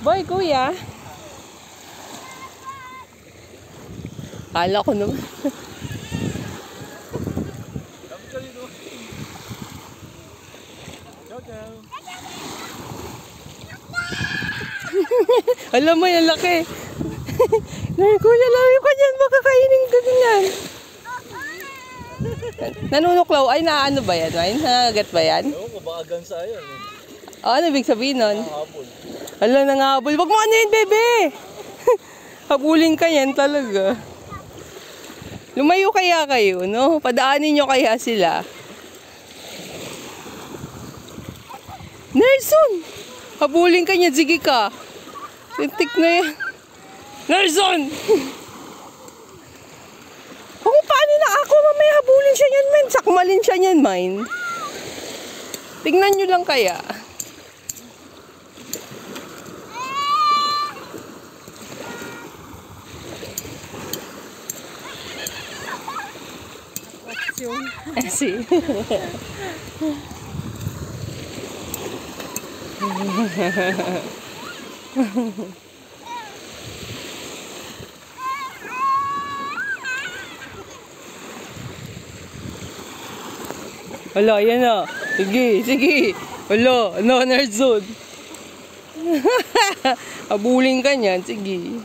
Boy, kuya. Kala ko naman. Alam mo, yung laki. Kuya, laki ka dyan. Baka kainin ka ganyan. Nanunuklaw. Ay, naano ba yan? Nanagat ba yan? Oo, kabagan sa yan. Ano ibig sabihin nun? Nangahabol. Ala, nangahabol. Wag mo ano yun, bebe! Habulin ka yan talaga. Lumayo kaya kayo, no? Padaanin nyo kaya sila. Nelson! Habulin ka niya, sige ka. Sintik na yan. Nelson! Kung paano na ako, mamaya habulin siya yan, men. Sakmalin siya yan, mine. Tingnan nyo lang kaya. Si. Wala, yan na. Sige, sige. Wala, no, Nelson. Habulin ka niyan, sige.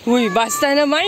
Uy, basta naman.